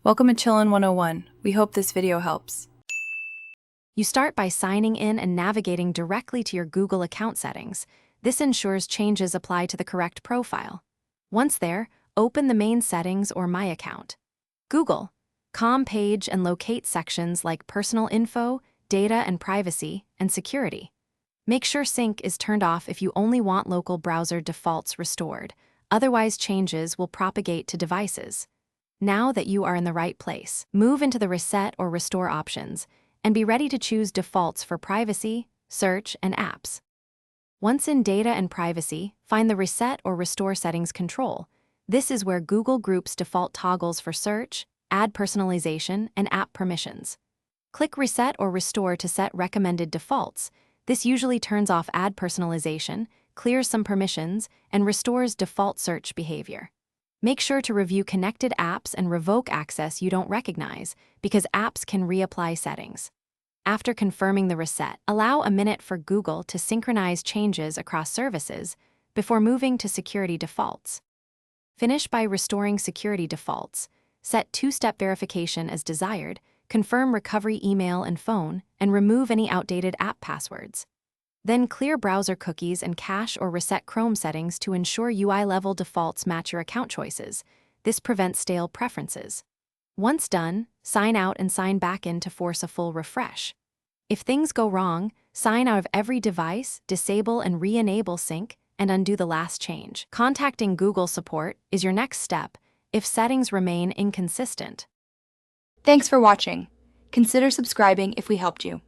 Welcome to Chillin' 101. We hope this video helps. You start by signing in and navigating directly to your Google account settings. This ensures changes apply to the correct profile. Once there, open the main settings or My Account. Google, Com Page and locate sections like Personal Info, Data and Privacy, and Security. Make sure sync is turned off if you only want local browser defaults restored. Otherwise, changes will propagate to devices. Now that you are in the right place, move into the Reset or Restore options and be ready to choose defaults for privacy, search, and apps. Once in Data and Privacy, find the Reset or Restore settings control. This is where Google groups default toggles for search, ad personalization, and app permissions. Click Reset or Restore to set recommended defaults. This usually turns off ad personalization, clears some permissions, and restores default search behavior. Make sure to review connected apps and revoke access you don't recognize, because apps can reapply settings. After confirming the reset, allow a minute for Google to synchronize changes across services before moving to security defaults. Finish by restoring security defaults. Set two-step verification as desired, confirm recovery email and phone, and remove any outdated app passwords. Then clear browser cookies and cache or reset Chrome settings to ensure UI-level defaults match your account choices. This prevents stale preferences. Once done, sign out and sign back in to force a full refresh. If things go wrong, sign out of every device, disable and re-enable sync, and undo the last change. Contacting Google support is your next step if settings remain inconsistent. Thanks for watching. Consider subscribing if we helped you.